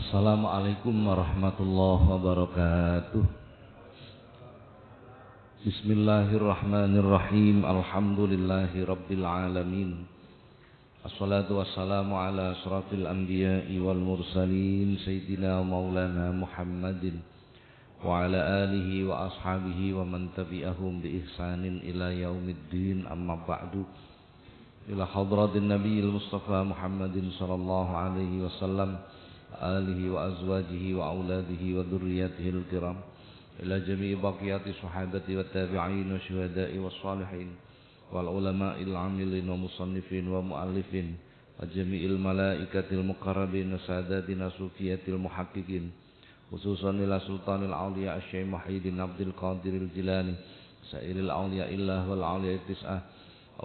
Assalamualaikum warahmatullahi wabarakatuh. Bismillahirrahmanirrahim. Alhamdulillahi rabbil alamin. Assalatu wassalamu ala asrafil anbiya'i wal mursalin Sayyidina maulana Muhammadin wa ala alihi wa ashabihi wa man tabi'ahum bi ihsanin ila yaumiddin. Amma ba'du. Ila hadratin nabiyil mustafa Muhammadin sallallahu alaihi wasallam, alihi wa azwajihi wa auladihi wa dhurriyyatihil kiram, ila jami'i baqiyati sahabati wa tabi'in wa syuhada'i wa salihin wal ulama'il amilin wa musannifin wa muallifin wa jami'il malaikatil muqarrabin wa sadatina sufiyatil muhaqqiqin, khususan ila sultanil awliya asy-syekh Muhyiddin Abdul Qadiril Jilani, sairil awliya illah wal awliya tis'ah,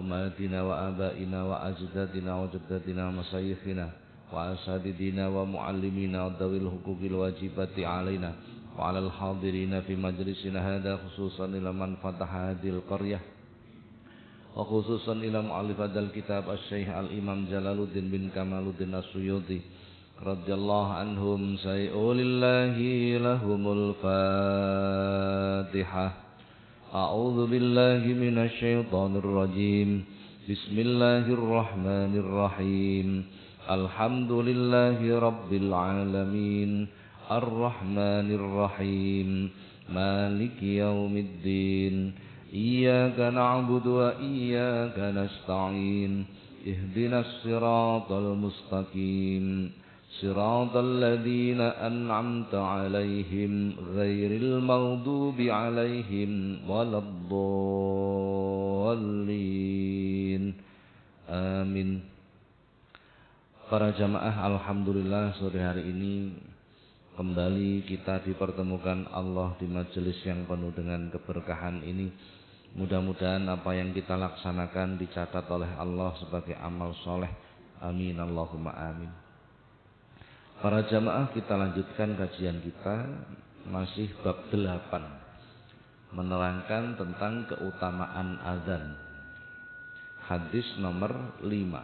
ummatina wa abaina wa ajdadina wa jaddatina wa masayikhina wa asadidina wa muallimina wa dawil hukukil wajibati alaina wa alal hadirina fi majlisina hadha, khususan ila man fataha hadil qaryah wa khususan ila mu'allif hadal kitab asy-syekh al-imam Jalaluddin bin Kamaluddin as-Suyuti radhiyallahu anhum. Sayulillahi lahumul Fatihah. A'udzu billahi minasy syaithanir rajim. Bismillahirrahmanirrahim. Alhamdulillahi rabbil alamin. Ar-rahmanir rahim. Maliki yaumiddin. Iyyaka na'budu wa iyyaka nasta'in. Ihdinas siratal mustaqim. Siratal ladzina an'amta 'alaihim ghairil maghdubi 'alaihim waladdallin. Amin. Para jamaah, alhamdulillah sore hari ini kembali kita dipertemukan Allah di majelis yang penuh dengan keberkahan ini. Mudah-mudahan apa yang kita laksanakan dicatat oleh Allah sebagai amal soleh. Amin Allahumma amin. Para jamaah, kita lanjutkan kajian kita, masih bab 8, menerangkan tentang keutamaan azan. Hadis nomor 6.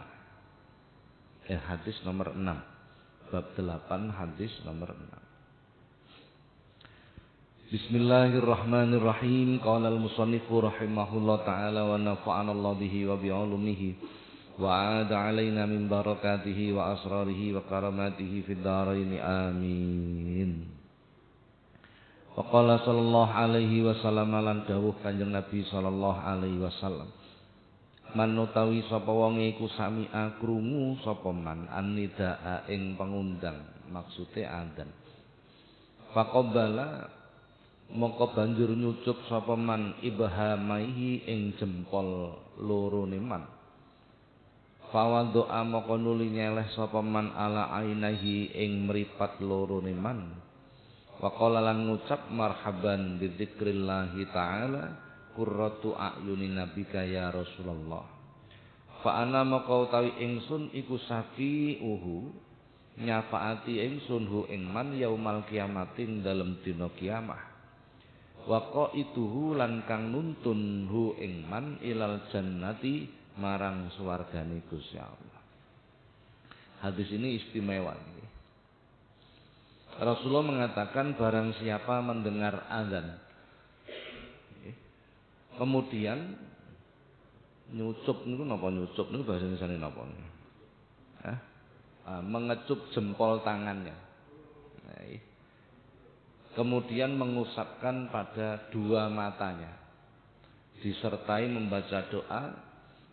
Bab 8 hadis nomor 6. Bismillahirrahmanirrahim. Qala al-musannifu rahimahullah ta'ala wa nafa'ana Allah bihi wa bi'ulumihi wa aada alaina min barakatihi wa asrarihi wa karamatihi fid dharain. Amin. Wa qala sallallahu alaihi wasallam, lan dawuh Kanjeng Nabi sallallahu alaihi wasallam, man utawi sapa wong iku sami krungu sapa man annidaa ing pengundang, maksude adzan, faqabbala mongko banjur nyucup sapa man ibhamaihi ing jempol lorone man, fawadho'a mongko nuli nyeleh sapa man ala ainahi ing mripat lorone man, wa qala lan ngucap marhaban bi dzikrillahi ta'ala qurratu a'yunin nabika ya Rasulullah, fa ana mongko utawi ingsun iku safi'uhu nyafaati ingsun hu ing man yaumal kiamatin dalem dina kiamah, wa qaituhu lan kang nuntun hu ing man ilal jannati marang swargane Gusti Allah. Hadis ini istimewa. Rasulullah mengatakan barang siapa mendengar azan kemudian nyucup niku napa, nyucup niku bahasa Indonesia napa? Mengecup jempol tangannya. Kemudian mengusapkan pada dua matanya disertai membaca doa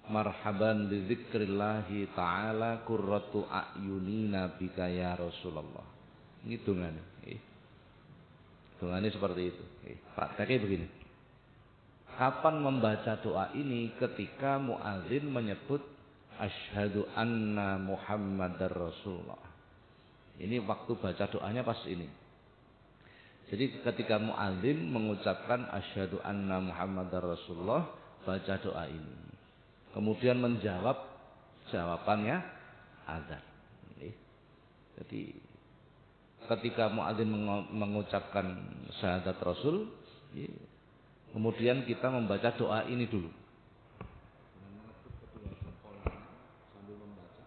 marhaban bi dzikrillahi ta'ala qurratu a'yunina bika ya Rasulullah. Ini dongane. Dongane seperti itu. Prakteknya begini. Kapan membaca doa ini? Ketika muadzin menyebut asyhadu anna Muhammadar Rasulullah. Ini waktu baca doanya pas ini. Jadi ketika muadzin mengucapkan asyhadu anna Muhammadar Rasulullah, baca doa ini. Kemudian menjawab jawabannya azan. Jadi ketika muadzin mengucapkan syahadat Rasul, kemudian kita membaca doa ini dulu. Sambil membaca,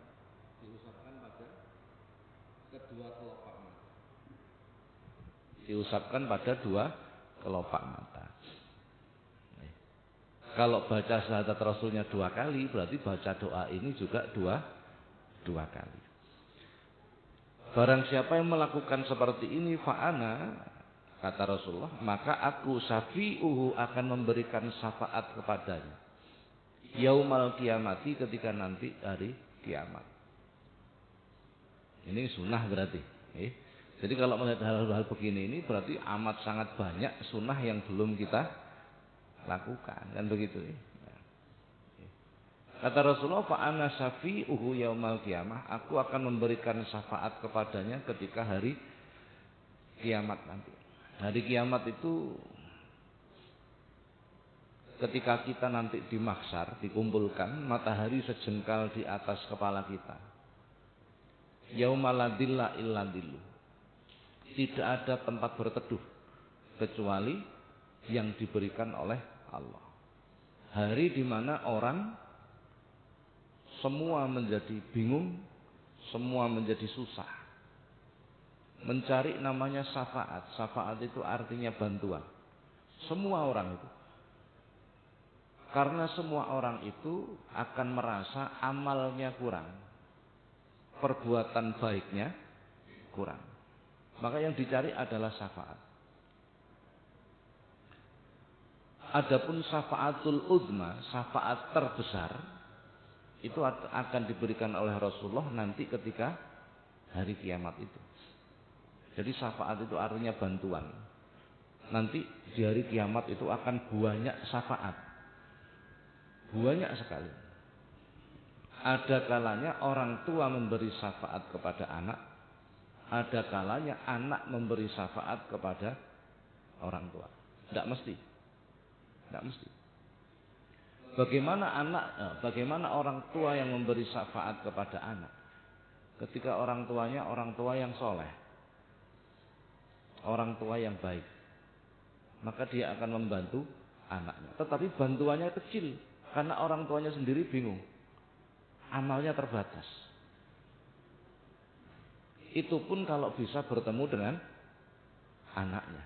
diusapkan pada kedua kelopak mata. diusapkan pada dua kelopak mata. Kalau baca syahadat Rasulnya 2 kali, berarti baca doa ini juga dua kali. Barang siapa yang melakukan seperti ini, fa'ana, kata Rasulullah, maka aku syafi'uhu akan memberikan syafaat kepadanya. Yaumal kiamati, ketika nanti hari kiamat. Ini sunnah berarti. Jadi kalau melihat hal-hal begini ini berarti amat sangat banyak sunnah yang belum kita lakukan, kan begitu ya. Kata Rasulullah, fa ana syafi'uhu yaumal qiyamah, aku akan memberikan syafaat kepadanya ketika hari kiamat nanti. Hari kiamat itu ketika kita nanti di mahsyar dikumpulkan, matahari sejengkal di atas kepala kita. Yaumal la dhilla illa dhillu. Tidak ada tempat berteduh kecuali yang diberikan oleh Allah. Hari di mana orang semua menjadi bingung, semua menjadi susah. Mencari namanya syafaat. Syafaat itu artinya bantuan. Semua orang itu. Karena semua orang itu akan merasa amalnya kurang. Perbuatan baiknya kurang. Maka yang dicari adalah syafaat. Adapun syafaatul uzma, syafaat terbesar, itu akan diberikan oleh Rasulullah nanti ketika hari kiamat itu. Jadi syafaat itu artinya bantuan. Nanti di hari kiamat itu akan banyak syafaat. Banyak sekali. Ada kalanya orang tua memberi syafaat kepada anak. Ada kalanya anak memberi syafaat kepada orang tua. Tidak mesti. Tidak mesti. Bagaimana orang tua yang memberi syafaat kepada anak? Ketika orang tuanya orang tua yang soleh, orang tua yang baik, maka dia akan membantu anaknya. Tetapi bantuannya kecil, karena orang tuanya sendiri bingung, amalnya terbatas. Itu pun kalau bisa bertemu dengan anaknya.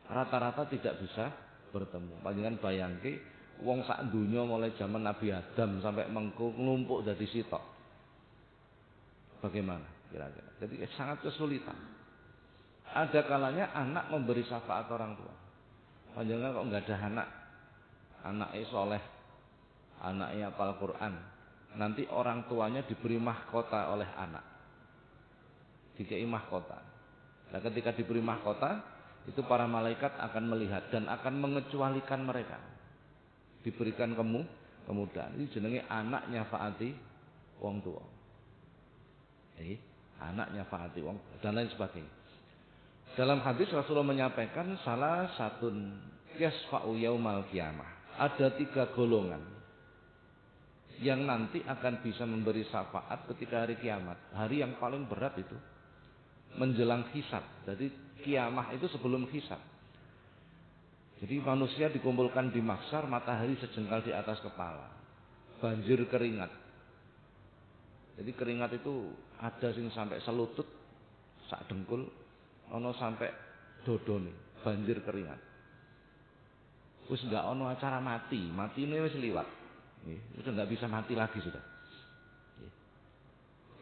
Rata-rata tidak bisa bertemu. Panjenengan bayangke wong sak dunya mulai zaman Nabi Adam sampai mengko nglumpuk dadi sitok. Bagaimana kira-kira? Jadi sangat kesulitan. Ada kalanya anak memberi syafaat orang tua. Panjenengan kok enggak ada anak, anaknya soleh, anaknya hafal Quran. Nanti orang tuanya diberi mahkota oleh anak. Dikei mahkota. Nah, ketika diberi mahkota, itu para malaikat akan melihat dan akan mengecualikan mereka. Diberikan kemudahan. Ini jenenge anaknya faati wong tua. Anaknya faati wong dan lain sebagainya. Dalam hadis Rasulullah menyampaikan salah satun yasfa'u yaumal qiyamah. Ada 3 golongan yang nanti akan bisa memberi syafaat ketika hari kiamat. Hari yang paling berat itu menjelang hisab. Jadi kiamah itu sebelum hisab. Jadi manusia dikumpulkan di mahsyar, matahari sejengkal di atas kepala. Banjir keringat. Jadi keringat itu ada sing sampai selutut, sak dengkul, ono sampai dodone, banjir keringat. Wis enggak ono acara mati, matine wis liwat. Sudah enggak bisa mati lagi sudah.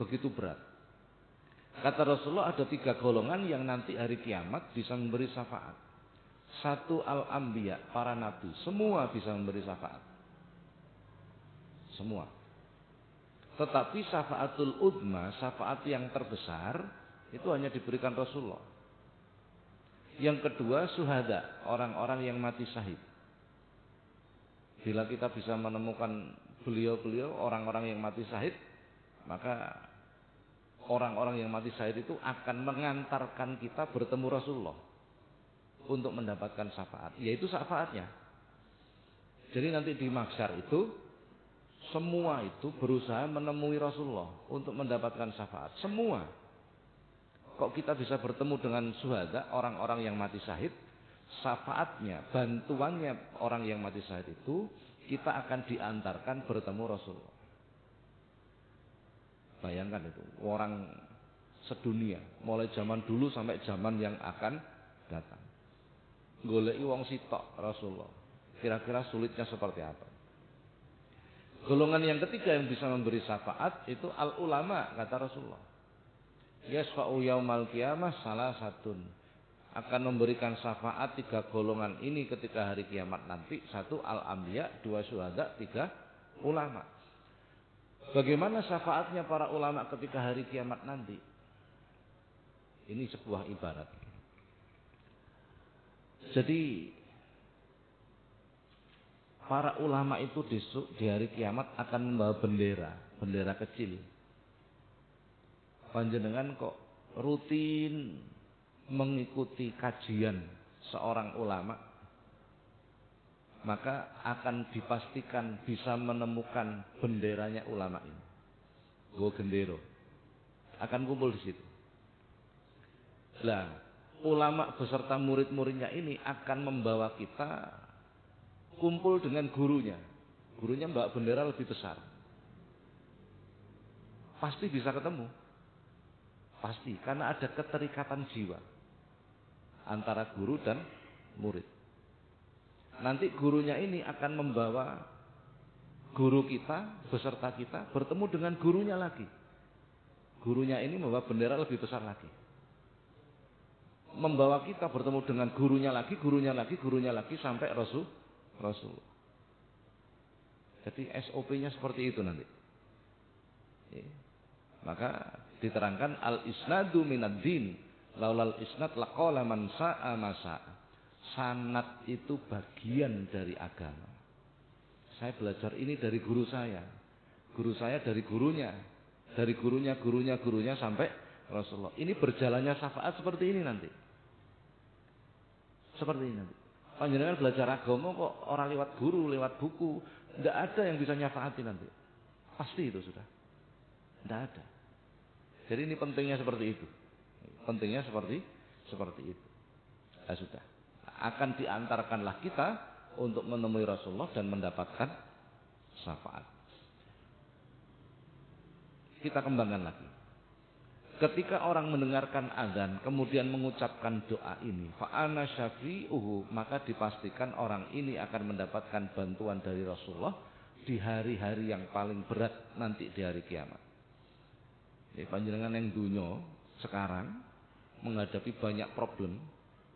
Begitu berat. Kata Rasulullah ada 3 golongan yang nanti hari kiamat bisa memberi syafaat. 1 al-anbiya, para nabi, semua bisa memberi syafaat. Semua. Tetapi syafaatul uzma, syafaat yang terbesar, itu hanya diberikan Rasulullah. Yang kedua syuhada, orang-orang yang mati syahid. Bila kita bisa menemukan beliau-beliau, orang-orang yang mati syahid, maka orang-orang yang mati syahid itu akan mengantarkan kita bertemu Rasulullah untuk mendapatkan syafaat, yaitu syafaatnya. Jadi nanti di mahsyar itu semua itu berusaha menemui Rasulullah untuk mendapatkan syafaat. Semua. Kok kita bisa bertemu dengan syuhada, orang-orang yang mati syahid, syafaatnya, bantuannya orang yang mati syahid itu kita akan diantarkan bertemu Rasulullah. Bayangkan itu, orang sedunia, mulai zaman dulu sampai zaman yang akan datang. Goleki wong sitok Rasulullah. Kira-kira sulitnya seperti apa? Golongan yang ketiga yang bisa memberi syafaat itu al ulama, kata Rasulullah. Yasfa'u yaumal qiyamah salah satun. Akan memberikan syafaat 3 golongan ini ketika hari kiamat nanti. 1 al-anbiya, 2 syuhada, 3 ulama. Bagaimana syafaatnya para ulama ketika hari kiamat nanti? Ini sebuah ibarat. Jadi para ulama itu di hari kiamat akan membawa bendera kecil. Panjenengan kok rutin mengikuti kajian seorang ulama, maka akan dipastikan bisa menemukan benderanya ulama ini. Go gendero akan kumpul di situ. Lah, ulama beserta murid-muridnya ini akan membawa kita kumpul dengan gurunya. Gurunya bawa bendera lebih besar. Pasti bisa ketemu. Pasti, karena ada keterikatan jiwa antara guru dan murid. Nanti gurunya ini akan membawa guru kita, beserta kita, bertemu dengan gurunya lagi. Gurunya ini membawa bendera lebih besar lagi. Membawa kita bertemu dengan gurunya lagi, gurunya lagi sampai Rasul. Jadi SOP-nya seperti itu nanti. Maka diterangkan al-isnadu minad din. Laulal isnad laqala man sa'a masa. Sanad itu bagian dari agama. Saya belajar ini dari guru saya. Guru saya dari gurunya. Dari gurunya sampai Rasulullah. Ini berjalannya syafaat seperti ini nanti. Seperti ini nanti. Panjenengan belajar agama kok orang lewat guru, lewat buku, tidak ada yang bisa nyafaati nanti. Pasti itu sudah. Tidak ada. Jadi ini pentingnya seperti itu. Pentingnya seperti itu. Nah, sudah. Akan diantarkanlah kita untuk menemui Rasulullah dan mendapatkan syafaat. Kita kembangkan lagi. Ketika orang mendengarkan azan kemudian mengucapkan doa ini, fa'ana syafi'uhu, maka dipastikan orang ini akan mendapatkan bantuan dari Rasulullah di hari-hari yang paling berat nanti di hari kiamat. Jadi panjenengan yang dunya sekarang menghadapi banyak problem,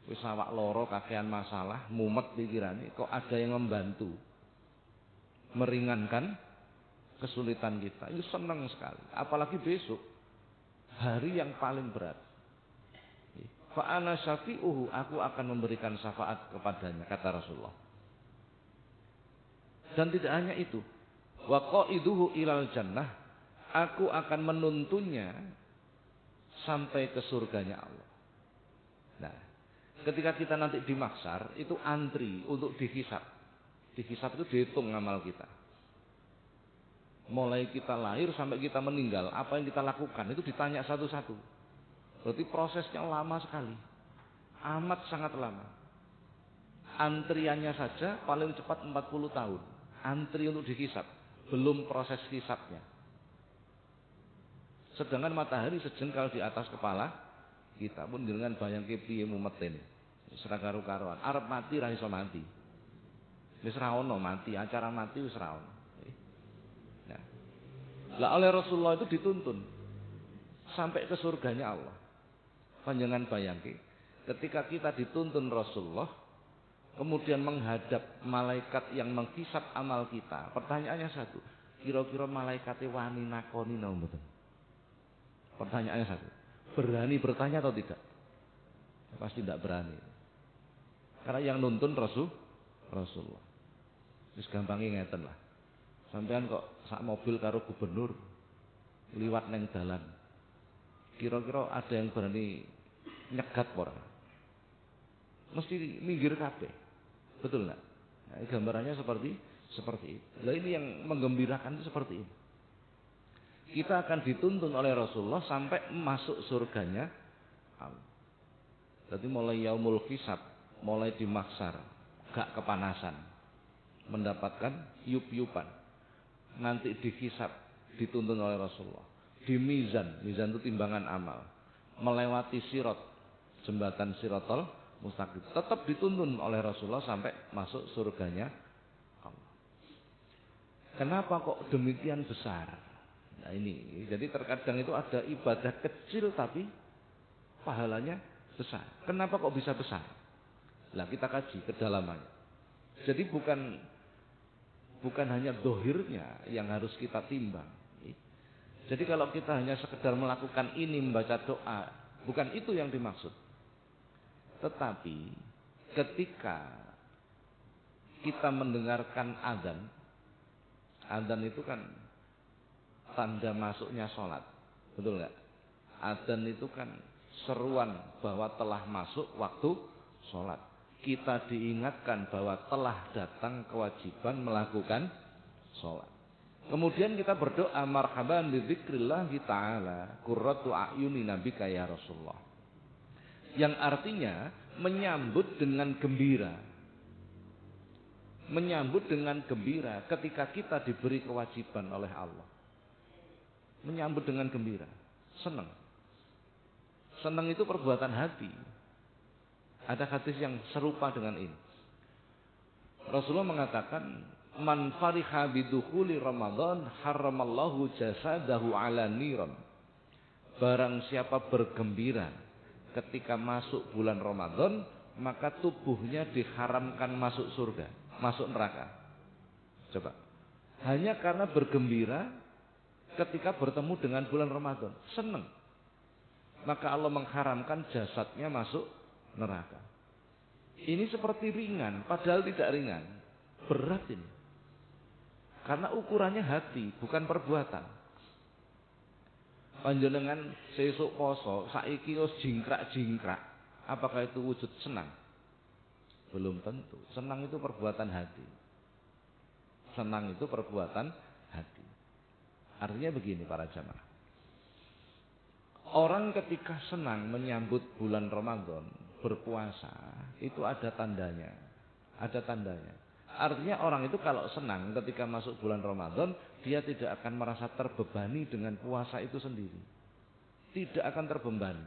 wis awak loro kakean masalah, mumet pikirane, kok ada yang membantu meringankan kesulitan kita. Itu senang sekali, apalagi besok hari yang paling berat. Fa'ana syafi'uhu, aku akan memberikan syafaat kepadanya, kata Rasulullah. Dan tidak hanya itu, wa qaiduhu ilal jannah, aku akan menuntunnya sampai ke surganya Allah. Nah, ketika kita nanti di mahsyar itu antri untuk dihisab. Dihisab itu dihitung amal kita. Mulai kita lahir sampai kita meninggal, apa yang kita lakukan itu ditanya satu-satu. Berarti prosesnya lama sekali. Amat sangat lama. Antriannya saja paling cepat 40 tahun. Antri untuk dihisab, belum proses hisabnya. Sedangkan matahari sejengkal di atas kepala kita pun dengan bayang piye mumetin. Wis ra karo-karoan. Arep mati ra iso mati. Wis ra ono mati, acara mati wis ra ono. Nah. Lah oleh Rasulullah itu dituntun sampai ke surganya Allah. Panjenengan bayangke, ketika kita dituntun Rasulullah, kemudian menghadap malaikat yang menghisab amal kita. Pertanyaannya satu, kira-kira malaikate wani nakoni napa mboten? Pertanyaannya satu, berani bertanya atau tidak? Pasti tidak berani. Karena yang nuntun Rasulullah. Wis gampangnya ngeten lah. Sampean kok sak mobil karo gubernur liwat neng dalan. Kira-kira ada yang berani nyegat ora? Mesti minggir kabeh. Betul enggak? Nah, gambarannya seperti itu. Lah ini yang menggembirakan itu seperti ini. Kita akan dituntun oleh Rasulullah sampai masuk surganya Allah. Jadi mulai yaumul hisab, mulai di mahsyar, gak kepanasan, mendapatkan yup-yupan. Nanti dihisab, dituntun oleh Rasulullah. Di mizan itu timbangan amal. Melewati sirat, jembatan mustaqim. Tetap dituntun oleh Rasulullah sampai masuk surganya Allah. Kenapa kok demikian besar? Nah ini, jadi terkadang itu ada ibadah kecil tapi pahalanya besar. Kenapa kok bisa besar? Nah kita kaji kedalamannya. Jadi bukan hanya dohirnya yang harus kita timbang. Jadi kalau kita hanya sekedar melakukan ini, membaca doa, bukan itu yang dimaksud. Tetapi ketika kita mendengarkan adzan itu kan tanda masuknya sholat, betul nggak? Adzan itu kan seruan bahwa telah masuk waktu sholat. Kita diingatkan bahwa telah datang kewajiban melakukan sholat. Kemudian kita berdoa marhaban bi dzikrillahi ta'ala qurratu a'yuni nabika ya Rasulullah. Yang artinya menyambut dengan gembira. Menyambut dengan gembira ketika kita diberi kewajiban oleh Allah. Menyambut dengan gembira, senang. Senang itu perbuatan hati. Ada hadis yang serupa dengan ini. Rasulullah mengatakan, "Man fariha bidukhuli Ramadan haramallahu jasadahu 'ala niran." Barang siapa bergembira ketika masuk bulan Ramadan, maka tubuhnya diharamkan masuk surga, masuk neraka. Coba. Hanya karena bergembira ketika bertemu dengan bulan Ramadan, senang. Maka Allah mengharamkan jasadnya masuk neraka. Ini seperti ringan, padahal tidak ringan. Berat ini. Karena ukurannya hati, bukan perbuatan. Panjenengan sesuk poso, saiki wis jingkrak-jingkrak. Apakah itu wujud senang? Belum tentu. Senang itu perbuatan hati. Senang itu perbuatan hati. Artinya begini para jamaah. Orang ketika senang menyambut bulan Ramadan, berpuasa, itu ada tandanya. Ada tandanya. Artinya orang itu kalau senang ketika masuk bulan Ramadan, dia tidak akan merasa terbebani dengan puasa itu sendiri. Tidak akan terbebani.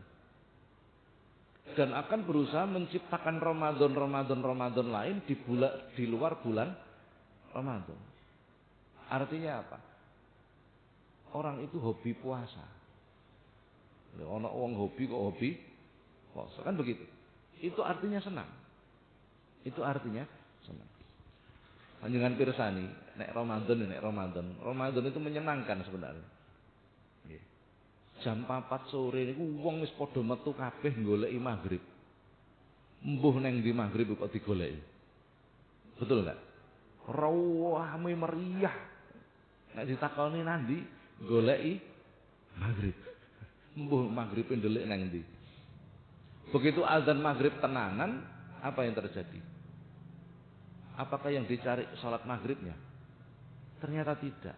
Dan akan berusaha menciptakan Ramadan lain di luar bulan Ramadan. Artinya apa? Orang itu hobi puasa. Ono wong hobi kok hobi puasa, kan begitu. Itu artinya senang. Itu artinya senang. Panjenengan pirsani, nek Ramadan itu menyenangkan sebenarnya. Jam 4 sore niku wong wis padha metu kabeh goleki maghrib. Embuh neng ndi maghrib kok digoleki. Betul enggak? Rame meriah. Nek ditakoni nandi goleki maghrib. Embuh maghrib ndelik neng ndi. Begitu azan maghrib tenanan, apa yang terjadi? Apakah yang dicari sholat maghribnya? Ternyata tidak.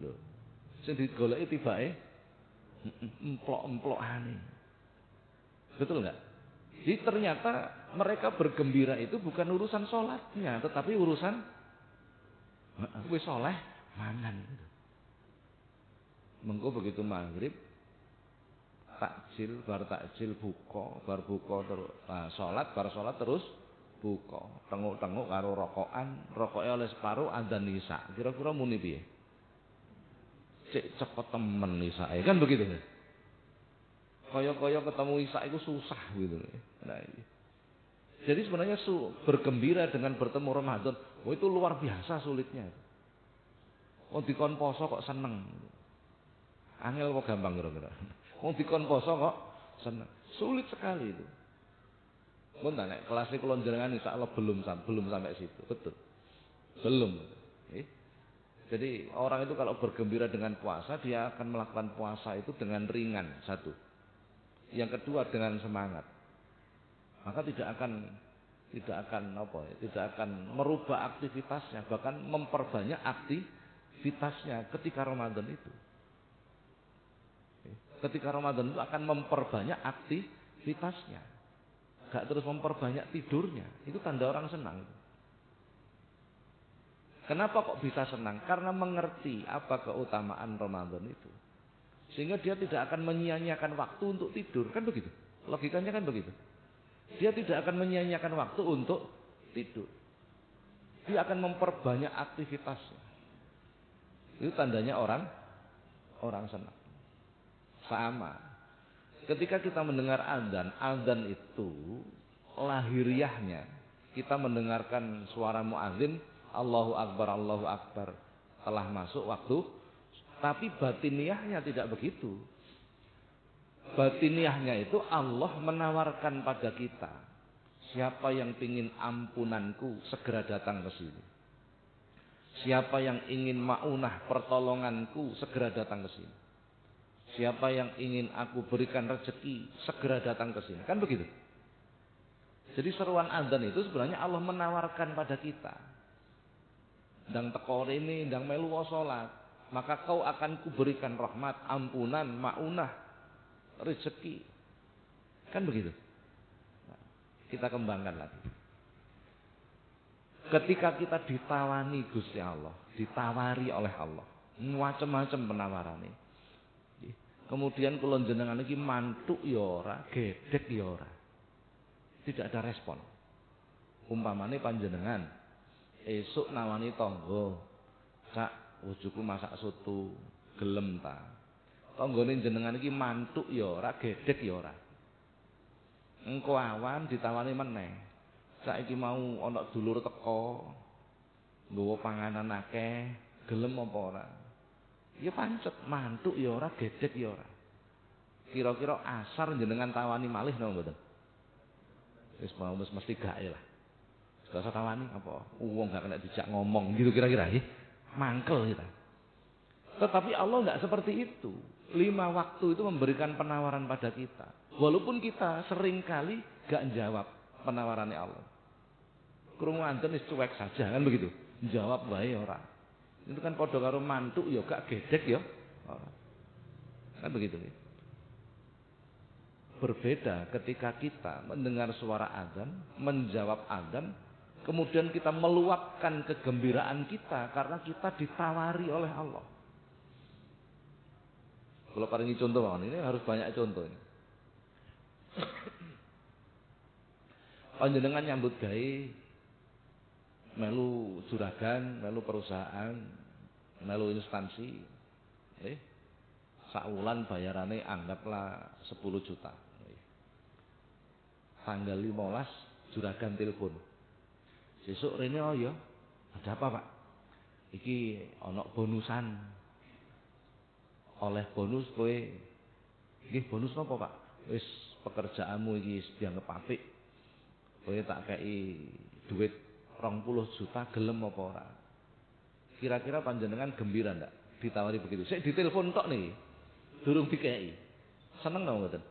Loh, sing digoleki tibake emplok-emplokane. Betul enggak? Jadi ternyata mereka bergembira itu bukan urusan sholatnya, tetapi urusan wis soleh mangan. Mengko begitu maghrib takjil, bar takjil buka, bar buka terus salat, bar salat terus buka. Tenguk-tenguk karo rokokan, rokoke oleh separuh adzan isya. Kira-kira muni piye? Cek cepet temen isyae, kan begitu. Kaya-kaya ketemu isya itu susah gitu. Nah, ini. Jadi sebenarnya bergembira dengan bertemu Ramadan, itu luar biasa sulitnya. Oh dikon poso kok seneng. Angel kok gampang kira-kira. Wong dikon poso kok seneng. Sulit sekali itu. Mun nek kelas kula njenengan insyaallah belum sampai situ. Betul. Belum. Jadi orang itu kalau bergembira dengan puasa, dia akan melakukan puasa itu dengan ringan, satu. Yang kedua dengan semangat. Maka tidak akan merubah aktivitasnya, bahkan memperbanyak aktivitasnya ketika Ramadan itu. Ketika Ramadan itu akan memperbanyak aktivitasnya. Gak terus memperbanyak tidurnya. Itu tanda orang senang. Kenapa kok bisa senang? Karena mengerti apa keutamaan Ramadan itu. Sehingga dia tidak akan menyia-nyiakan waktu untuk tidur. Kan begitu. Logikanya kan begitu. Dia tidak akan menyia-nyiakan waktu untuk tidur. Dia akan memperbanyak aktivitasnya. Itu tandanya orang senang. Sama. Ketika kita mendengar azan itu lahiriahnya kita mendengarkan suara muadzin Allahu Akbar telah masuk waktu, tapi batiniahnya tidak begitu. Batiniahnya itu Allah menawarkan pada kita, siapa yang ingin ampunanku segera datang ke sini. Siapa yang ingin maunah pertolonganku segera datang ke sini. Siapa yang ingin aku berikan rezeki segera datang ke sini. Kan begitu. Jadi seruan azan itu sebenarnya Allah menawarkan pada kita. Ndang teko rene, ndang melu salat, maka kau akan kuberikan rahmat, ampunan, maunah, rezeki. Kan begitu. Nah, kita kembangkan lagi. Ketika kita ditawani Gusti Allah, ditawari oleh Allah, macam-macam penawarannya. Kemudian kula jenengan iki mantuk ya ora, gedhek ya ora. Tidak ada respon. Umpamane panjenengan esuk nawani tangga, "Cak, bojoku masak soto, gelem ta?" Tanggane jenengan iki mantuk ya ora, gedhek ya ora. Engko awan ditawani meneh. Saiki mau ana dulur teko, nggawa panganan akeh, gelem apa ora? Ya pancet mantuk ya ora, gedhek ya ora. Kira-kira asar jenengan tawani malih napa mboten? Wis mesti gae lah. Gak usah tawani apa? Wong gak kena dijak ngomong gitu kira-kira nggih. Mangkel kita. Tetapi Allah enggak seperti itu. 5 waktu itu memberikan penawaran pada kita. Walaupun kita seringkali gak jawab penawarannya Allah. Krungu anten wis cuek saja kan begitu. Jawab wae ora. Itu kan padha karo mantuk ya gak gedhek ya ora. Kan begitu. Berbeda ketika kita mendengar suara azan, menjawab azan, kemudian kita meluapkan kegembiraan kita karena kita ditawari oleh Allah. Kalau paringi contoh Bang, ini harus banyak contoh ini. Panjenengan nyambut gawe melu juragan, melu perusahaan, melu instansi. Saulan bayarane anggaplah 10 juta. Tanggal 15 juragan telepon. Sesuk rene oh ya. Ada apa, Pak? Iki ana bonusan. Oleh bonus kowe. Nggih bonus napa, Pak? Wis pekerjaanmu iki dianggap apik. Kowe tak kei duit 20 juta gelem apa ora? Kira-kira panjenengan gembira ndak ditawari begitu? Sik ditelepon tok nih. Durung dikei. Seneng nggak mboten?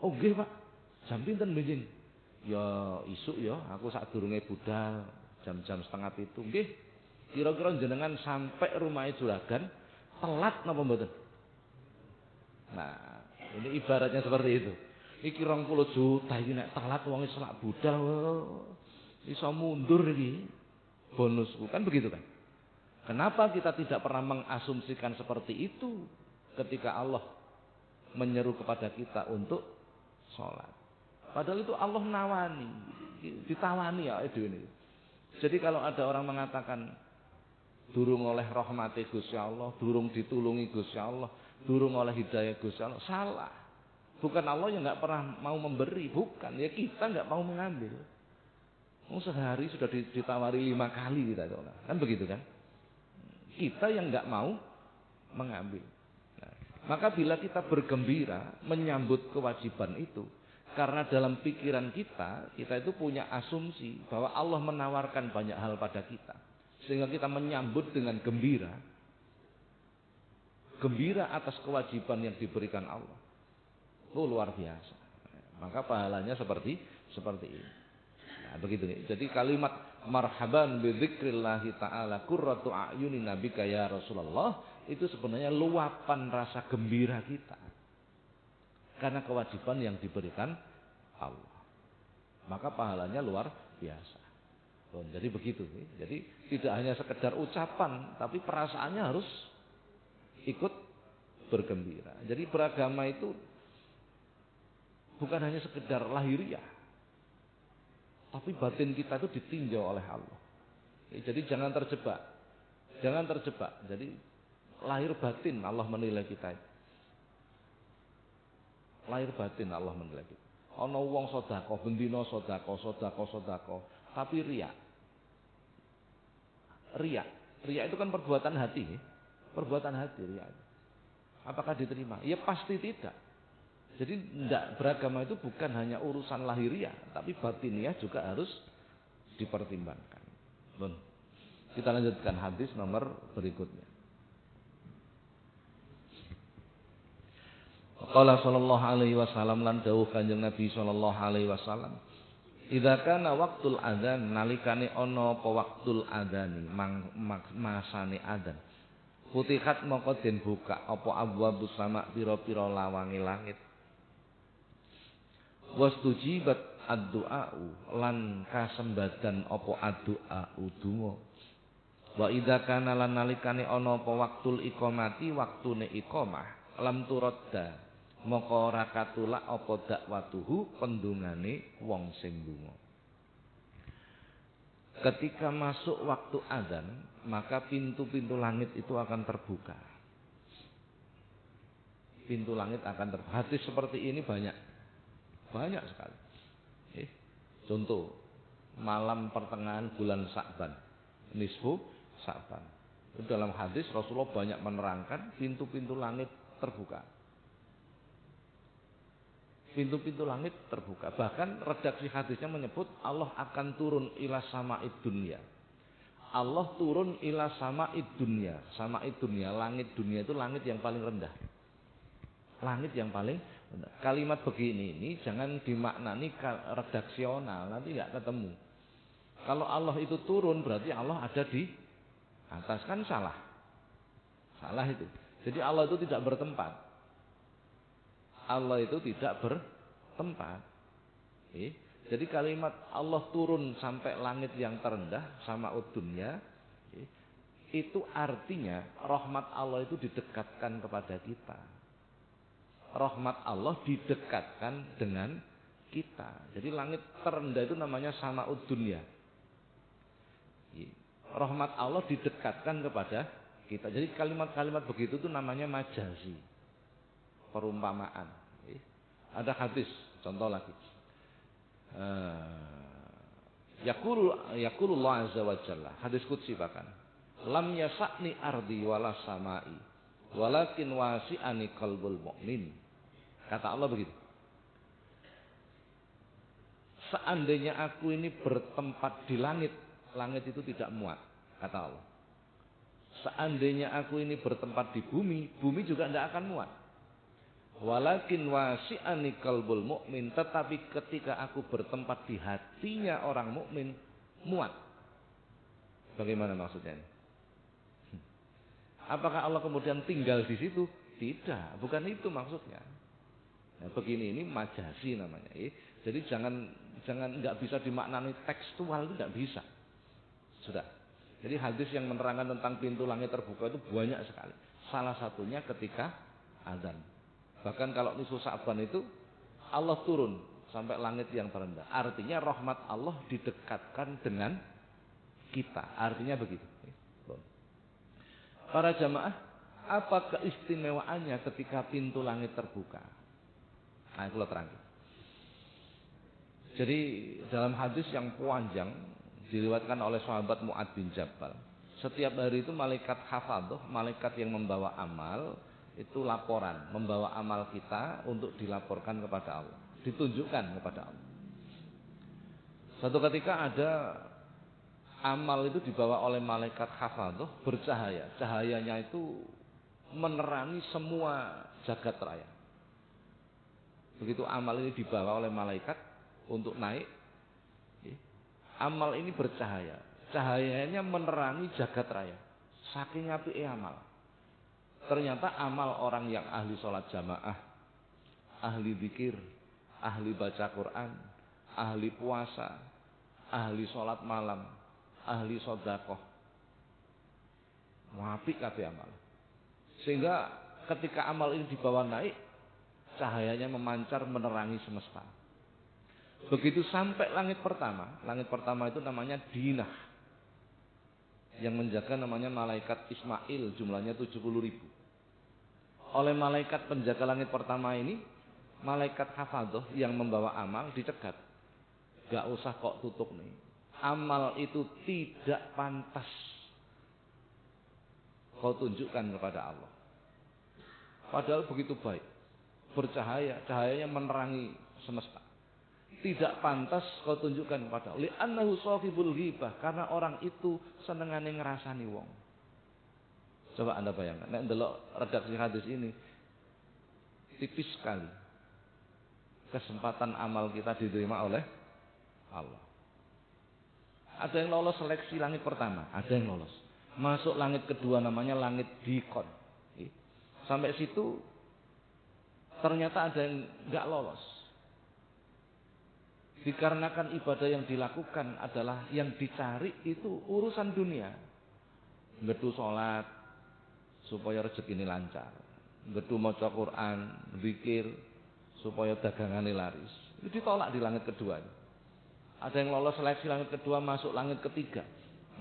Oh nggih, Pak. Jam pinten benjing? Ya isuk ya, aku sadurunge budal jam-jam 6:30. Nggih. Kira-kira jenengan sampai rumah juragan telat napa mboten? Nah, ini ibaratnya seperti itu. Iki 20 juta iki nek telat wong selak budal iso mundur iki. Bonusku kan begitu kan? Kenapa kita tidak pernah mengasumsikan seperti itu ketika Allah menyeru kepada kita untuk sholat? Padahal itu Allah nawani, ditawani ya itu ini. Jadi kalau ada orang mengatakan durung oleh rahmati Gusti Allah, durung ditulungi Gusti Allah, durung oleh hidayah Gusti Allah, salah. Bukan Allah yang nggak pernah mau memberi, bukan. Ya kita nggak mau mengambil. Sehari sudah ditawari 5 kali kita, kan begitu kan? Kita yang nggak mau mengambil. Nah, maka bila kita bergembira menyambut kewajiban itu, karena dalam pikiran kita itu punya asumsi bahwa Allah menawarkan banyak hal pada kita. Sehingga kita menyambut dengan gembira. Gembira atas kewajiban yang diberikan Allah. Oh luar biasa. Maka pahalanya seperti ini. Nah, begitu nih. Jadi kalimat marhaban bi dzikrillahi ta'ala qurratu a'yunin nabika ya Rasulullah itu sebenarnya luapan rasa gembira kita. Karena kewajiban yang diberikan Allah. Maka pahalanya luar biasa. Jadi begitu. Jadi tidak hanya sekedar ucapan, tapi perasaannya harus ikut bergembira. Jadi beragama itu bukan hanya sekedar lahiriah, Tapi batin kita itu ditinjau oleh Allah. Jadi jangan terjebak. Jangan terjebak. Jadi lahir batin Allah menilai kita. Lahir batin Allah menilai kita. Ana wong sedekah, bendina sedekah, tapi riya. Riya. Riya itu kan perbuatan hati. Perbuatan hati riya. Apakah diterima? Ya pasti tidak. Jadi tidak beragama itu bukan hanya urusan lahiriah, tapi batiniah juga harus dipertimbangkan. Bon. Kita lanjutkan hadis nomor berikutnya. Qala sallallahu alaihi wasallam lan dawuh Kanjeng Nabi sallallahu alaihi wasallam, "Idza kana waqtul adzan nalikane ana apa waqtul adzani masane adzan. Futihat moko den buka apa abwabus sama pira-pira lawange langit. Wastujibat ad-du'a'u lan kasembadan apa ad-du'a'u donga. Wa idza kana lan nalikane ana apa waqtul iqamati waktune iqamah lam turadda maka ora katulak apa dakwatuhu pendungane wong sing ndonga. Ketika masuk waktu azan, maka pintu-pintu langit itu akan terbuka. Pintu langit akan terbuka. Hadis seperti ini banyak sekali. Contoh, malam pertengahan bulan Sa'ban, nisfu Sa'ban. Dalam hadis Rasulullah banyak menerangkan pintu-pintu langit terbuka. Pintu-pintu langit terbuka. Bahkan redaksi hadisnya menyebut Allah akan turun ila sama'id dunya. Allah turun ila sama'id dunya. Sama'id dunya, langit dunia itu langit yang paling rendah. Langit yang paling rendah. Kalimat begini ini jangan dimaknani redaksional, nanti nggak ketemu. Kalau Allah itu turun berarti Allah ada di atas, kan salah. Salah itu. Jadi Allah itu tidak bertempat. Allah itu tidak bertempat. Jadi kalimat Allah turun sampai langit yang terendah sama dunya, itu artinya rahmat Allah itu didekatkan kepada kita. Rahmat Allah didekatkan dengan kita. Jadi langit terendah itu namanya sama dunya. Rahmat Allah didekatkan kepada kita. Jadi kalimat-kalimat begitu itu namanya majazi. Perumpamaan. Ada hadis, contoh lagi. Yaqulullah azza wa jalla, hadis qudsi bahkan. Lam yasa'ni ardi wala samai, walakin wasi'ani qalbul mu'min. Kata Allah begitu. Seandainya aku ini bertempat di langit, langit itu tidak muat, kata Allah. Seandainya aku ini bertempat di bumi, bumi juga tidak akan muat. Walakin wasi'ani qalbul mu'min, tetapi ketika aku bertempat di hatinya orang mukmin muat. Bagaimana maksudnya? Apakah Allah kemudian tinggal di situ? Tidak, bukan itu maksudnya. Nah, begini ini majazi namanya. Jadi jangan nggak bisa dimaknani tekstual, itu nggak bisa. Sudah. Jadi hadis yang menerangkan tentang pintu langit terbuka itu banyak sekali. Salah satunya ketika azan. Bahkan kalau nisfu Sa'ban itu Allah turun sampai langit yang terendah. Artinya rahmat Allah didekatkan dengan kita. Artinya begitu. Para jamaah, apa keistimewaannya ketika pintu langit terbuka? Nah, itu terangkan. Jadi dalam hadis yang panjang diriwayatkan oleh sahabat Mu'ad bin Jabal, setiap hari itu malaikat hafadhah, malaikat yang membawa amal, itu laporan, membawa amal kita untuk dilaporkan kepada Allah, ditunjukkan kepada Allah. Suatu ketika ada amal itu dibawa oleh malaikat hafadhah bercahaya. Cahayanya itu menerangi semua jagat raya. Begitu amal ini dibawa oleh malaikat untuk naik, amal ini bercahaya. Cahayanya menerangi jagat raya. Saking apike amal. Ternyata amal orang yang ahli sholat jamaah, ahli zikir, ahli baca Quran, ahli puasa, ahli sholat malam, ahli sedekah, apik kabeh amal. Sehingga ketika amal ini dibawa naik, cahayanya memancar menerangi semesta. Begitu sampai langit pertama itu namanya Dinah. Yang menjaga namanya malaikat Ismail, jumlahnya 70.000. Oleh malaikat penjaga langit pertama ini, malaikat hafadhah yang membawa amal dicegat. Gak usah kok tutup nih. Amal itu tidak pantas kau tunjukkan kepada Allah. Padahal begitu baik, bercahaya, cahayanya menerangi semesta. Tidak pantas kau tunjukkan kepada Allah. Li'annahu shafibul ghibah, karena orang itu senengane ngrasani wong. Coba Anda bayangkan, nek ndelok redaksi hadis ini tipis sekali. Kesempatan amal kita diterima oleh Allah. Ada yang lolos seleksi langit pertama, ada yang lolos. Masuk langit kedua namanya langit dikon. Sampai situ ternyata ada yang nggak lolos. Dikarenakan ibadah yang dilakukan adalah yang dicari itu urusan dunia. Ngedu sholat supaya rezeki ini lancar. Ngedu maca Quran, zikir supaya dagangannya laris. Itu ditolak di langit kedua. Ada yang lolos seleksi langit kedua masuk langit ketiga.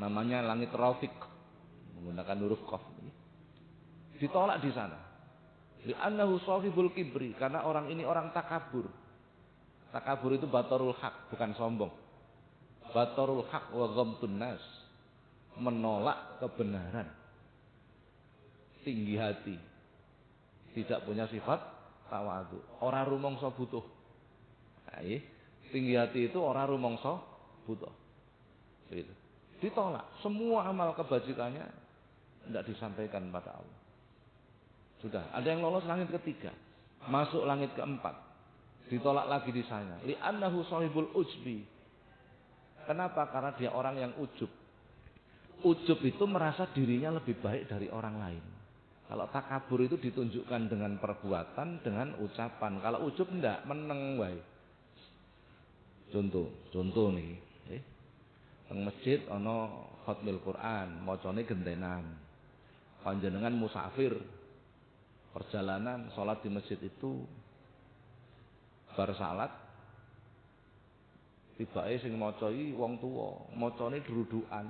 Namanya langit Rafiq. Menggunakan huruf qaf. Ditolak di sana. Li'annahu shafibul kibri, karena orang ini orang takabur. Takabur itu batarul haq, bukan sombong. Batarul haq wa ghamtun nas. Menolak kebenaran. Tinggi hati. Tidak punya sifat tawadhu. Ora rumangsa butuh. Nah, tinggi hati itu ora rumangsa butuh. Gitu. Ditolak. Semua amal kebajikannya tidak disampaikan pada Allah. Sudah, ada yang lolos langit ketiga, masuk langit keempat, ditolak lagi di sana. Li'annahu shahibul ujbi. Kenapa? Karena dia orang yang ujub. Ujub itu merasa dirinya lebih baik dari orang lain. Kalau takabur itu ditunjukkan dengan perbuatan, dengan ucapan. Kalau ujub enggak, meneng wae. Contoh nih, teng masjid ana khatmil Quran, macane gentenan. Panjenengan musafir, perjalanan sholat di masjid itu bar salat tibake sing maca iki wong tuwa, macane drudukan.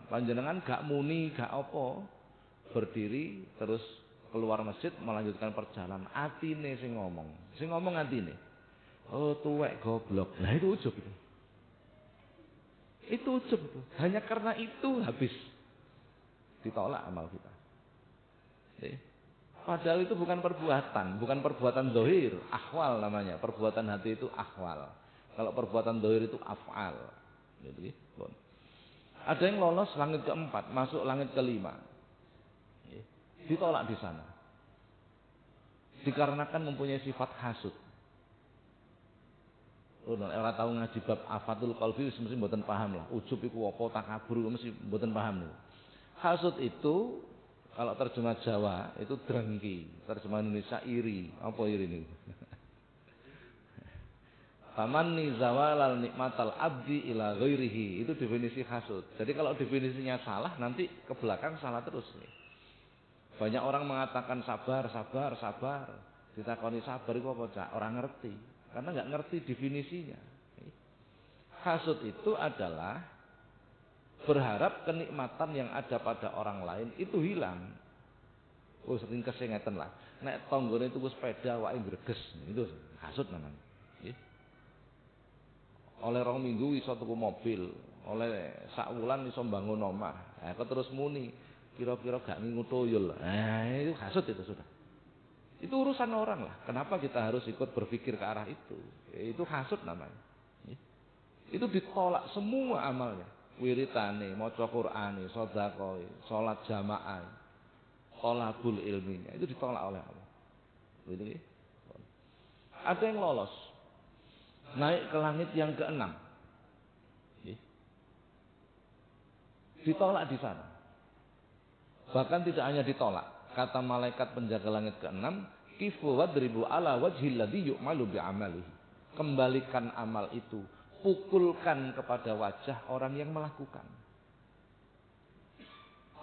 Panjenengan gak muni, gak apa, berdiri terus keluar masjid melanjutkan perjalanan. Atine sing ngomong atine. Oh tuwek goblok. Nah itu ujub itu. Itu ujub itu. Hanya karena itu habis ditolak amal kita. Padahal itu bukan perbuatan zahir, ahwal namanya. Perbuatan hati itu ahwal. Kalau perbuatan zahir itu af'al. Gitu. Ada yang lolos langit keempat, masuk langit kelima. Ditolak di sana. Dikarenakan mempunyai sifat hasud. Ora tahu ngaji bab afatul qalbi mesti mboten paham lah. Ujub iku apa, takabur mesti mboten paham niku. Hasud itu kalau terjemah Jawa itu drengki, terjemah Indonesia iri. Apa iri niku? Tamanni zawalal nikmatal abdi ila ghairihi, itu definisi hasud. Jadi kalau definisinya salah nanti ke belakang salah terus nih. Banyak orang mengatakan sabar. Ditakoni sabar itu apa, Cak? Orang ngerti. Karena nggak ngerti definisinya. Hasud itu adalah berharap kenikmatan yang ada pada orang lain itu hilang. Oh sering kesengeten lah. Nek tanggane tuku sepeda wae greges, itu hasud namanya. Oleh 2 minggu iso tuku mobil, oleh sak wulan iso bangun omah. Kok terus muni, kira-kira gak ngingu toyol. Itu hasud itu sudah. Itu urusan orang lah. Kenapa kita harus ikut berpikir ke arah itu? Itu hasud namanya. Itu ditolak semua amalnya. Wiritane, maca Qur'ane, sedekah, salat jamaah, thalabul ilminya itu ditolak oleh Allah. Begitu. Ada yang lolos naik ke langit yang ke-6. Ditolak di sana. Bahkan tidak hanya ditolak, kata malaikat penjaga langit ke-6, kifu wadribu ala wajhil ladzi yu'malu bi'amalihi. Kembalikan amal itu, pukulkan kepada wajah orang yang melakukan.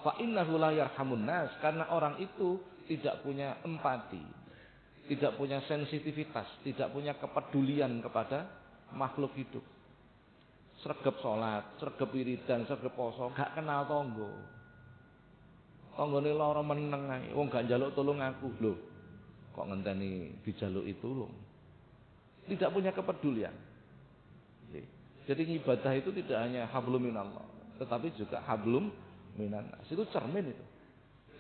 Fa innahu la yarhamun nas, karena orang itu tidak punya empati, tidak punya sensitivitas, tidak punya kepedulian kepada makhluk hidup. Sregep salat, sregep wiridan, sregep poso, gak kenal tangga. Tanggane lara meneng ae, wong gak njaluk tulung aku. Lho, kok ngenteni dijaluki tulung. Tidak punya kepedulian. Jadi ibadah itu tidak hanya hablum minallah, tetapi juga hablum minannas. Itu cermin itu.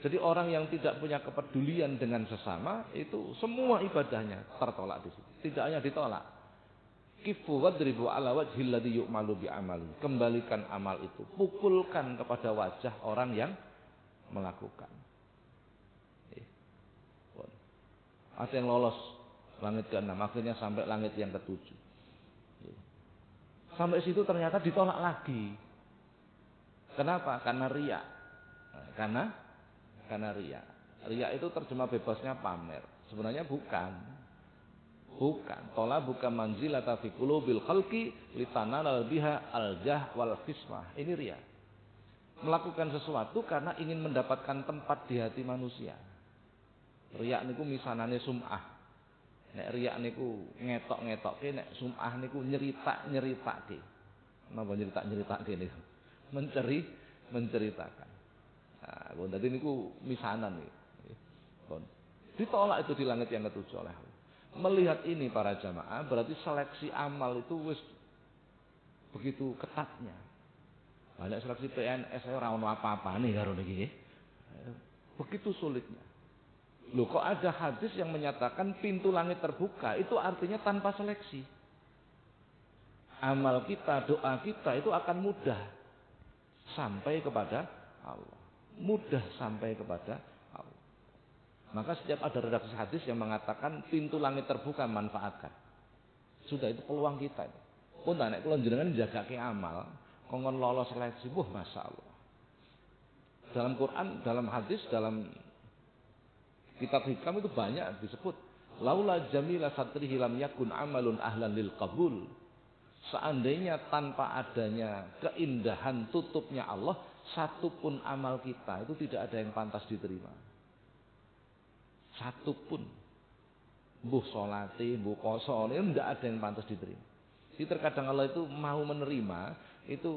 Jadi orang yang tidak punya kepedulian dengan sesama itu semua ibadahnya tertolak di situ. Tidak hanya ditolak. Kifu wadribu ala wajhil ladzi yu'malu bi amali. Kembalikan amal itu, pukulkan kepada wajah orang yang melakukan. Ada yang lolos langit ke-6, akhirnya sampai langit yang ke-7. Sampai situ ternyata ditolak lagi. Kenapa? Karena riya. Karena riya. Riya itu terjemah bebasnya pamer. Sebenarnya bukan. Bukan manzilata fi qulubil khalqi litanal biha al-jah wal fismah. Ini riya. Melakukan sesuatu karena ingin mendapatkan tempat di hati manusia. Riya niku misanane sum'ah. Nek riya niku ngetok-ngetokke, nek sum'ah niku nyeritak-nyeritake. Napa nyeritak-nyeritake niku? Menceritakan. Nah, dadi niku misanan iki. Ditolak itu di langit yang ke-7 oleh Allah. Melihat ini para jamaah berarti seleksi amal itu wis begitu ketatnya. Banyak seleksi PNS ora ono apa-apane karo niki. Begitu sulitnya. Loh, kok ada hadis yang menyatakan pintu langit terbuka, itu artinya tanpa seleksi. Amal kita, doa kita itu akan mudah sampai kepada Allah. Mudah sampai kepada Allah. Maka setiap ada redaksi hadis yang mengatakan pintu langit terbuka, manfaatkan. Sudah, itu peluang kita. Pun nek kula jenengan njagake amal, kongkon lolos seleksi, wah masyaallah. Dalam Quran, dalam hadis, dalam kitab hikam itu banyak disebut. Laula jamila satrihi lam yakun amalun ahlan lil qabul. Seandainya tanpa adanya keindahan tutupnya Allah, satupun amal kita itu tidak ada yang pantas diterima. Satupun. Mbuh salate, mbuh posone tidak ada yang pantas diterima. Jadi terkadang Allah itu mau menerima, itu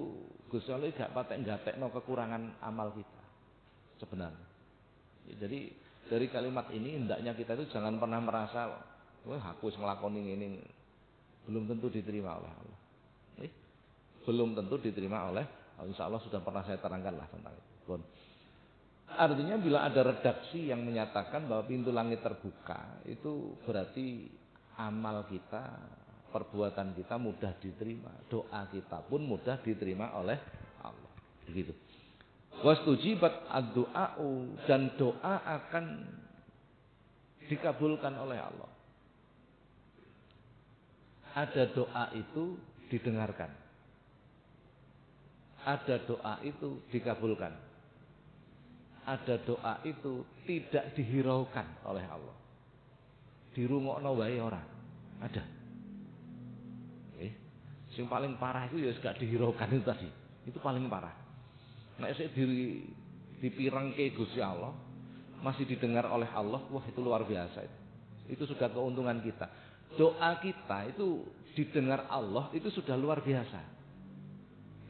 Gusti Allah gak patek gatekno kekurangan amal kita. Sebenarnya. Jadi dari kalimat ini hendaknya kita itu jangan pernah merasa, wah aku wis nglakoni ngene, belum tentu diterima oleh Allah. Belum tentu diterima oleh Allah. Insyaallah sudah pernah saya terangkan lah tentang itu. Artinya bila ada redaksi yang menyatakan bahwa pintu langit terbuka, itu berarti amal kita, perbuatan kita mudah diterima, doa kita pun mudah diterima oleh Allah. Begitu. Wastujibat ad-du'a'u, dan doa akan dikabulkan oleh Allah. Ada doa itu didengarkan. Ada doa itu dikabulkan. Ada doa itu tidak dihiraukan oleh Allah. Dirungokno wae ora. Ada. Yang paling parah itu ya gak dihiraukan itu tadi. Itu paling parah. Nek sik dipirengke Gusti Allah, masih didengar oleh Allah, wah itu luar biasa itu. Itu sudah keuntungan kita. Doa kita itu didengar Allah, itu sudah luar biasa.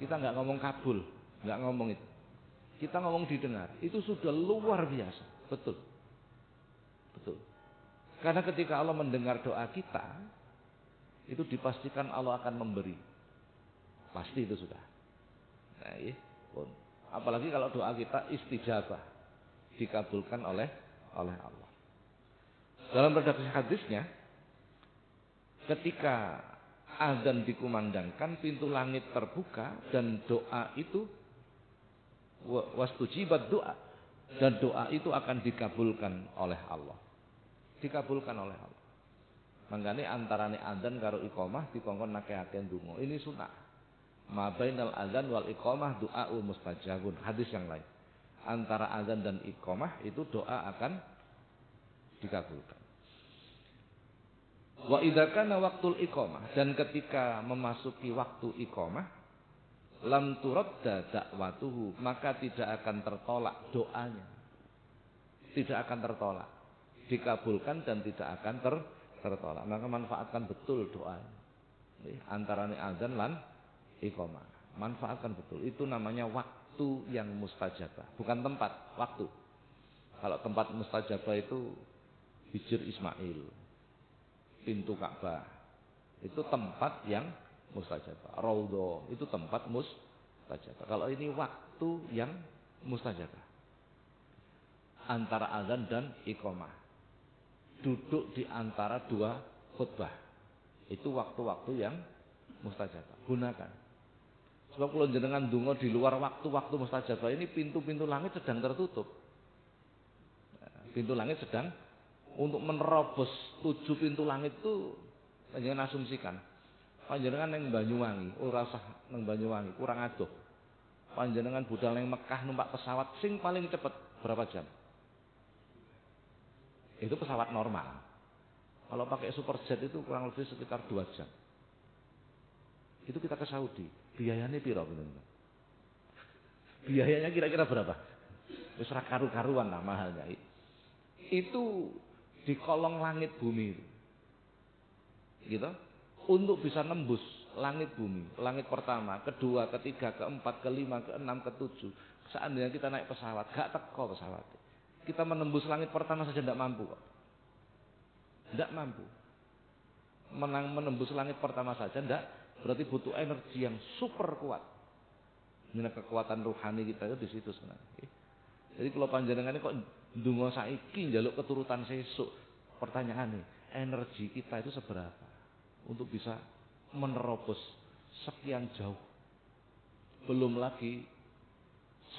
Kita nggak ngomong kabul, nggak ngomong itu. Kita ngomong didengar, itu sudah luar biasa. Betul. Betul. Karena ketika Allah mendengar doa kita, itu dipastikan Allah akan memberi. Pasti itu sudah. Nah, iya. Apalagi kalau doa kita istijabah, dikabulkan oleh Allah. Dalam redaksi hadisnya, ketika azan dikumandangkan, pintu langit terbuka dan doa itu wastujibat doa, dan doa itu akan dikabulkan oleh Allah. Dikabulkan oleh Allah. Mangkane antarane azan karo iqamah dikongkon nakeh-akeh ndonga. Ini sunah. Ma bainal azan wal iqamah du'aul mustajabun. Hadis yang lain. Antara azan dan iqamah itu doa akan dikabulkan. Wa idza kana waqtul iqamah, dan ketika memasuki waktu iqamah, lam turadda da'watuhu, maka tidak akan tertolak doanya. Tidak akan tertolak. dikabulkan dan tidak akan tertolak. Maka manfaatkan betul doa. Antarane azan lan iqamah. Manfaatkan betul. Itu namanya waktu yang mustajabah, bukan tempat, waktu. Kalau tempat mustajabah itu Hijr Ismail, pintu Ka'bah, itu tempat yang mustajabah. Raudhah itu tempat mustajabah. Kalau ini waktu yang mustajabah. Antara azan dan iqamah. Duduk di antara dua khutbah. Itu waktu-waktu yang mustajabah. Gunakan. Sebab kalau jenengan donga di luar waktu-waktu mustajabah ini, pintu-pintu langit sedang tertutup. Pintu langit sedang untuk menerobos 7 pintu langit itu, panjenengan asumsikan. Panjenengan yang Banyuwangi, ora usah nang Banyuwangi, kurang adoh. Panjenengan budal nang Mekah numpak pesawat sing paling cepet berapa jam? Itu pesawat normal. Kalau pakai superjet itu kurang lebih sekitar 2 jam. Itu kita ke Saudi. Biayanya piro bener? Biayanya kira-kira berapa? Wis ra karu-karuan lah mahalnya. Itu di kolong langit bumi. Gitu. Untuk bisa nembus langit bumi, langit pertama, kedua, ketiga, keempat, kelima, keenam, ketujuh. Seandainya kita naik pesawat, gak teko pesawat. Kita menembus langit pertama saja tidak mampu kok. Tidak mampu. Menembus langit pertama saja tidak, berarti butuh energi yang super kuat. Ini kekuatan rohani kita itu di situ sebenarnya. Jadi kalau panjenengan ini kok ndonga saiki njaluk keturutan sesuk, pertanyaannya, energi kita itu seberapa untuk bisa menerobos sekian jauh? Belum lagi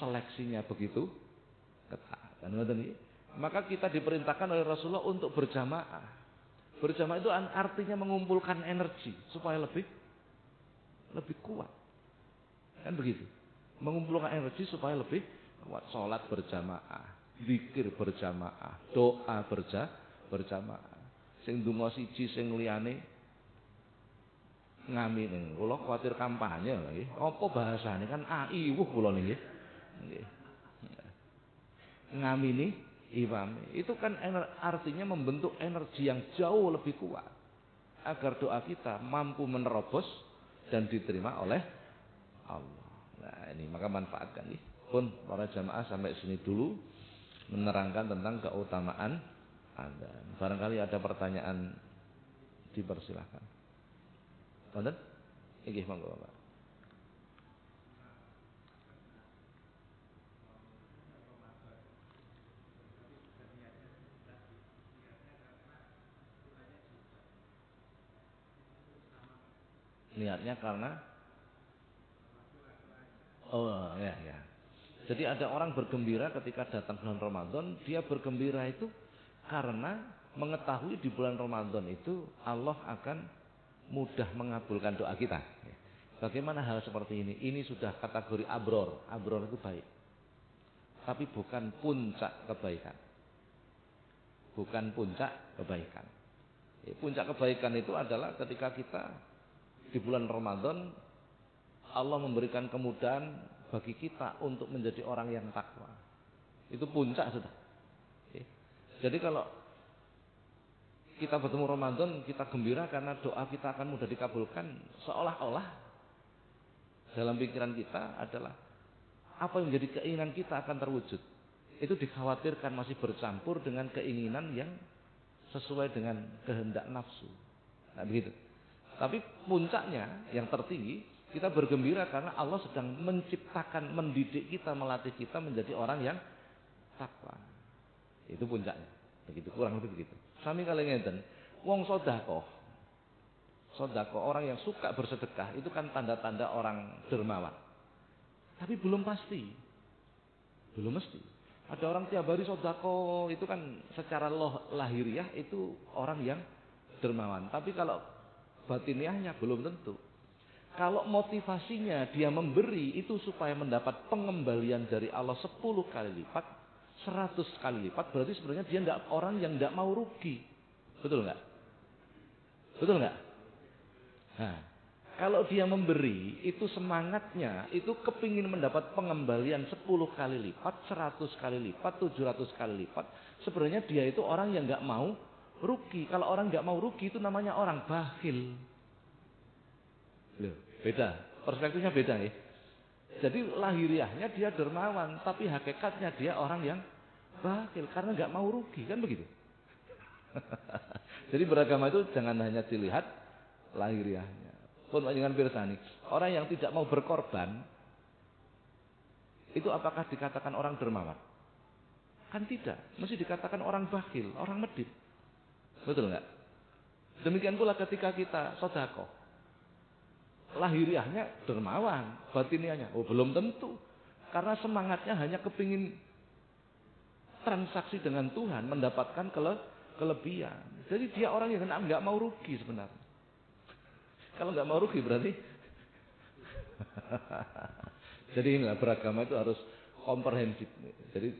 seleksinya begitu ketat. Maka kita diperintahkan oleh Rasulullah untuk berjamaah. Berjamaah itu artinya mengumpulkan energi supaya lebih kuat. Kan begitu. Mengumpulkan energi supaya lebih kuat. Salat berjamaah, zikir berjamaah, doa berjamaah. Sing donga siji sing liyane ngami. Kula kuwatir kampanye lagi. Apa bahasane kan aiwuh kula niki. Nggih. Ngamini imam. Itu kan artinya membentuk energi yang jauh lebih kuat agar doa kita mampu menerobos dan diterima oleh Allah. Nah, ini maka manfaatkan nih. Pun para jamaah sampai sini dulu menerangkan tentang keutamaan adzan. Barangkali ada pertanyaan, dipersilahkan. Wonten? Nggih, monggo, Pak. Niatnya karena ya. Jadi ada orang bergembira ketika datang bulan Ramadan, dia bergembira itu karena mengetahui di bulan Ramadan itu Allah akan mudah mengabulkan doa kita. Bagaimana hal seperti ini? Ini sudah kategori abror. Abror itu baik. Tapi bukan puncak kebaikan. Bukan puncak kebaikan. Puncak kebaikan itu adalah ketika kita di bulan Ramadan Allah memberikan kemudahan bagi kita untuk menjadi orang yang takwa. Itu puncak sudah. Jadi kalau kita bertemu Ramadan, kita gembira karena doa kita akan mudah dikabulkan, seolah-olah dalam pikiran kita adalah apa yang menjadi keinginan kita akan terwujud. Itu dikhawatirkan masih bercampur dengan keinginan yang sesuai dengan kehendak nafsu. Nah begitu. Tapi puncaknya yang tertinggi, kita bergembira karena Allah sedang menciptakan, mendidik kita, melatih kita menjadi orang yang takwa. Itu puncaknya. Begitu, kurang lebih begitu. Sami kali ngeten, wong sedekah. Sedekah, orang yang suka bersedekah itu kan tanda-tanda orang dermawan. Tapi belum pasti. Belum mesti. Ada orang tiap hari sedekah, itu kan secara lahiriah itu orang yang dermawan. Tapi kalau batiniahnya belum tentu. Kalau motivasinya dia memberi itu supaya mendapat pengembalian dari Allah 10 kali lipat, 100 kali lipat, berarti sebenarnya dia enggak orang yang enggak mau rugi. Betul enggak? Betul enggak? Nah, Kalau dia memberi, itu semangatnya, itu kepingin mendapat pengembalian 10 kali lipat, 100 kali lipat, 700 kali lipat. Sebenarnya dia itu orang yang nggak mau rugi. Kalau orang nggak mau rugi itu namanya orang bakhil. Loh, beda. Perspektifnya beda ya. Jadi lahiriahnya dia dermawan, tapi hakikatnya dia orang yang bakhil karena nggak mau rugi, kan begitu. Jadi beragama itu jangan hanya dilihat lahiriahnya. Pun dengan pirsani, orang yang tidak mau berkorban itu apakah dikatakan orang dermawan? Kan tidak, mesti dikatakan orang bakhil, orang medit. Betul nggak? Demikian pula ketika kita sedekah. Lahiriahnya dermawan, batiniahnya belum tentu. Karena semangatnya hanya kepingin transaksi dengan Tuhan, mendapatkan kelebihan. Jadi dia orang yang nggak mau rugi sebenarnya. Kalau nggak mau rugi berarti. Jadi inilah beragama itu harus komprehensif. Jadi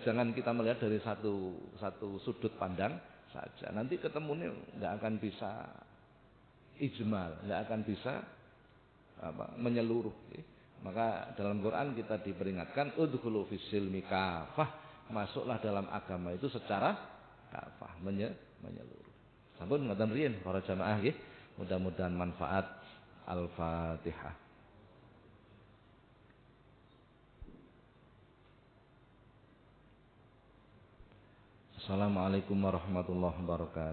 jangan kita melihat dari satu sudut pandang saja. Nanti ketemunya nggak akan bisa ijmal, nggak akan bisa menyeluruh. Maka dalam Quran kita diperingatkan udkhulu fis-silmi kafah, masuklah dalam agama itu secara kafah, menyeluruh. Sampun ngoten riyen para jamaah nggih, mudah-mudahan manfaat. Al-Fatihah. Assalamualaikum warahmatullahi wabarakatuh.